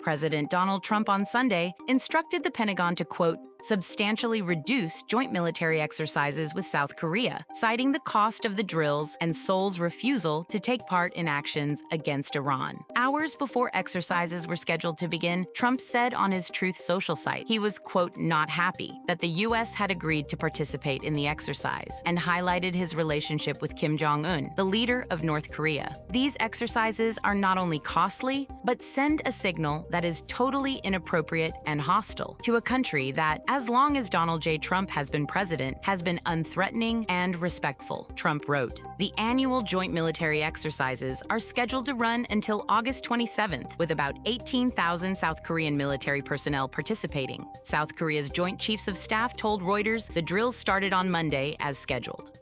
President Donald Trump on Sunday instructed the Pentagon to, quote, substantially reduce joint military exercises with South Korea, citing the cost of the drills and Seoul's refusal to take part in actions against Iran. Hours before exercises were scheduled to begin, Trump said on his Truth Social site he was, quote, not happy that the U.S. had agreed to participate in the exercise, and highlighted his relationship with Kim Jong-un, the leader of North Korea. These exercises are not only costly, but send a signal that is totally inappropriate and hostile to a country that, as long as Donald J. Trump has been president, has been unthreatening and respectful, Trump wrote. The annual joint military exercises are scheduled to run until August 27th, with about 18,000 South Korean military personnel participating. South Korea's Joint Chiefs of Staff told Reuters the drills started on Monday as scheduled.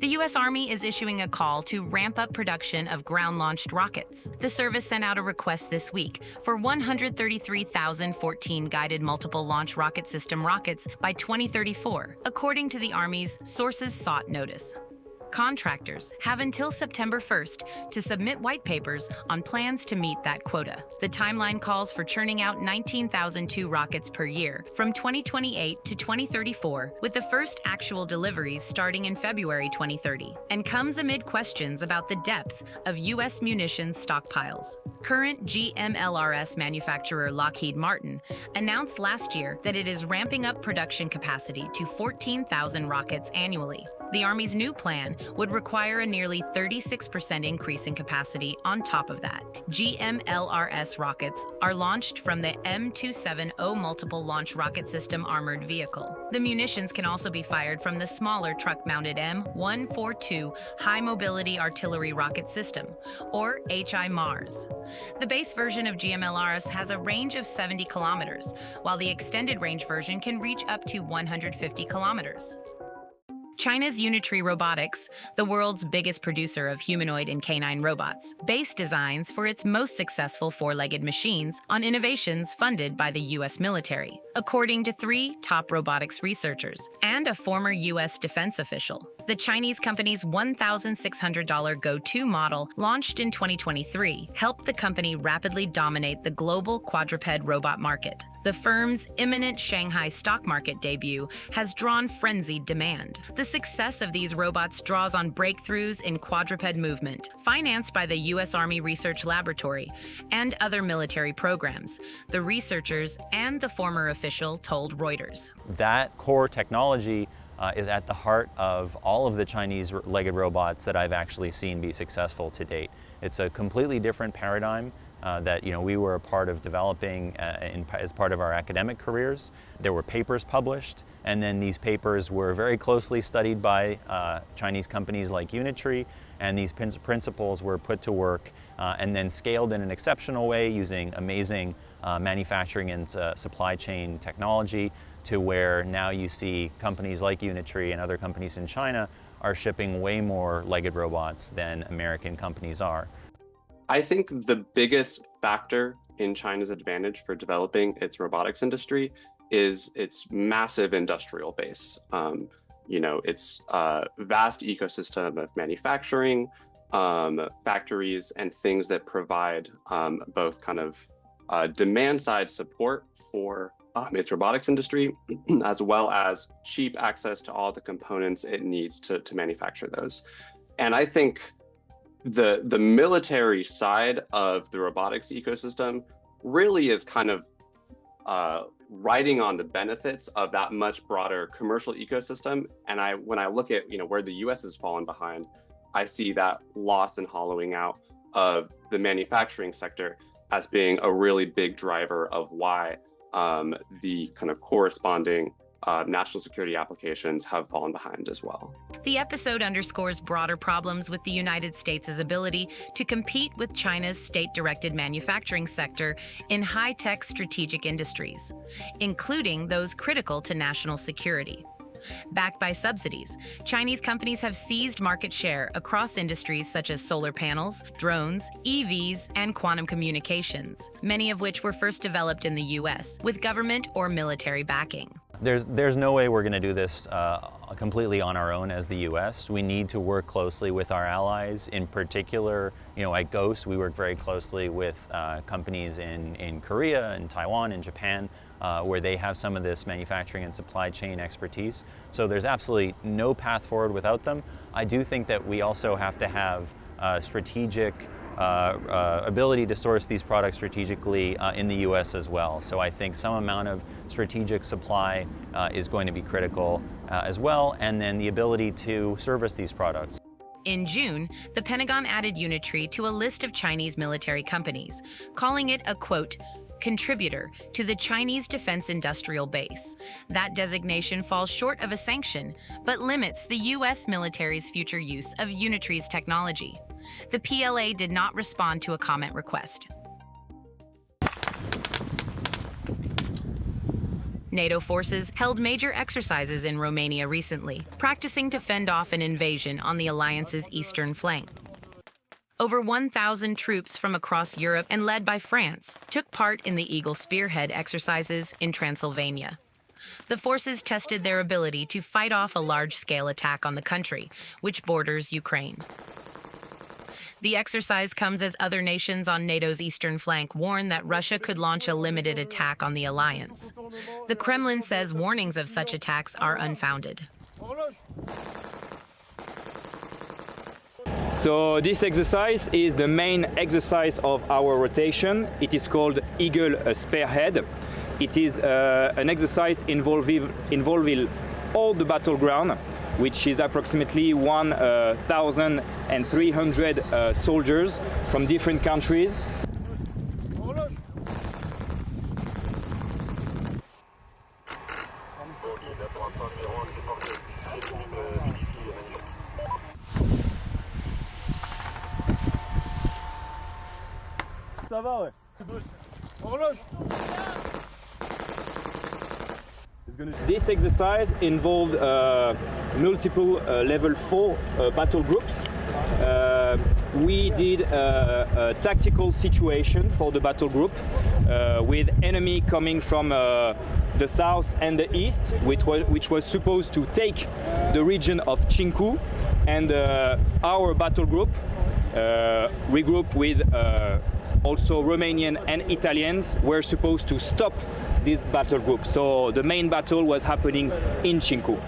The U.S. Army is issuing a call to ramp up production of ground-launched rockets. The service sent out a request this week for 133,014 guided multiple launch rocket system rockets by 2034, according to the Army's sources sought notice. Contractors have until September 1st to submit white papers on plans to meet that quota. The timeline calls for churning out 19,002 rockets per year from 2028 to 2034, with the first actual deliveries starting in February 2030, and comes amid questions about the depth of U.S. munitions stockpiles. Current GMLRS manufacturer Lockheed Martin announced last year that it is ramping up production capacity to 14,000 rockets annually. The Army's new plan would require a nearly 36% increase in capacity on top of that. GMLRS rockets are launched from the M270 multiple launch rocket system armored vehicle. The munitions can also be fired from the smaller truck-mounted M142 high mobility artillery rocket system, or HIMARS. The base version of GMLRS has a range of 70 kilometers, while the extended range version can reach up to 150 kilometers. China's Unitree Robotics, the world's biggest producer of humanoid and canine robots, based designs for its most successful four-legged machines on innovations funded by the U.S. military, according to 3 top robotics researchers and a former U.S. defense official. The Chinese company's $1,600 Go-2 model, launched in 2023, helped the company rapidly dominate the global quadruped robot market. The firm's imminent Shanghai stock market debut has drawn frenzied demand. The success of these robots draws on breakthroughs in quadruped movement, financed by the U.S. Army Research Laboratory and other military programs, the researchers and the former official told Reuters. That core technology is at the heart of all of the Chinese legged robots that I've actually seen be successful to date. It's a completely different paradigm that we were a part of developing as part of our academic careers. There were papers published, and then these papers were very closely studied by Chinese companies like Unitree, and these principles were put to work and then scaled in an exceptional way using amazing manufacturing and supply chain technology, to where now you see companies like Unitree and other companies in China are shipping way more legged robots than American companies are. I think the biggest factor in China's advantage for developing its robotics industry is its massive industrial base. Its vast ecosystem of manufacturing, factories, and things that provide both kind of demand side support for its robotics industry, as well as cheap access to all the components it needs to manufacture those. And I think the military side of the robotics ecosystem really is kind of riding on the benefits of that much broader commercial ecosystem. And when I look at where the U.S. has fallen behind, I see that loss and hollowing out of the manufacturing sector as being a really big driver of why the kind of corresponding national security applications have fallen behind as well. The episode underscores broader problems with the United States' ability to compete with China's state-directed manufacturing sector in high-tech strategic industries, including those critical to national security. Backed by subsidies, Chinese companies have seized market share across industries such as solar panels, drones, EVs, and quantum communications, many of which were first developed in the U.S. with government or military backing. There's no way we're going to do this completely on our own as the U.S. We need to work closely with our allies. In particular, at Ghost, we work very closely with companies in Korea and Taiwan and Japan, where they have some of this manufacturing and supply chain expertise. So there's absolutely no path forward without them. I do think that we also have to have strategic ability to source these products strategically in the U.S. as well. So I think some amount of strategic supply is going to be critical as well, and then the ability to service these products. In June, the Pentagon added Unitree to a list of Chinese military companies, calling it a, quote, contributor to the Chinese defense industrial base. That designation falls short of a sanction, but limits the U.S. military's future use of Unitree's technology. The PLA did not respond to a comment request. NATO forces held major exercises in Romania recently, practicing to fend off an invasion on the alliance's eastern flank. Over 1,000 troops from across Europe and led by France took part in the Eagle Spearhead exercises in Transylvania. The forces tested their ability to fight off a large-scale attack on the country, which borders Ukraine. The exercise comes as other nations on NATO's eastern flank warn that Russia could launch a limited attack on the alliance. The Kremlin says warnings of such attacks are unfounded. So this exercise is the main exercise of our rotation. It is called Eagle Spearhead. It is an exercise involving all the battleground, which is approximately 1,300 soldiers from different countries. Ça va, ouais. Horloge. This exercise involved multiple level 4 battle groups. We did a tactical situation for the battle group with enemy coming from the south and the east, which was supposed to take the region of Chinku, and our battle group regrouped with also Romanian and Italians were supposed to stop this battle group. So the main battle was happening in Chinku.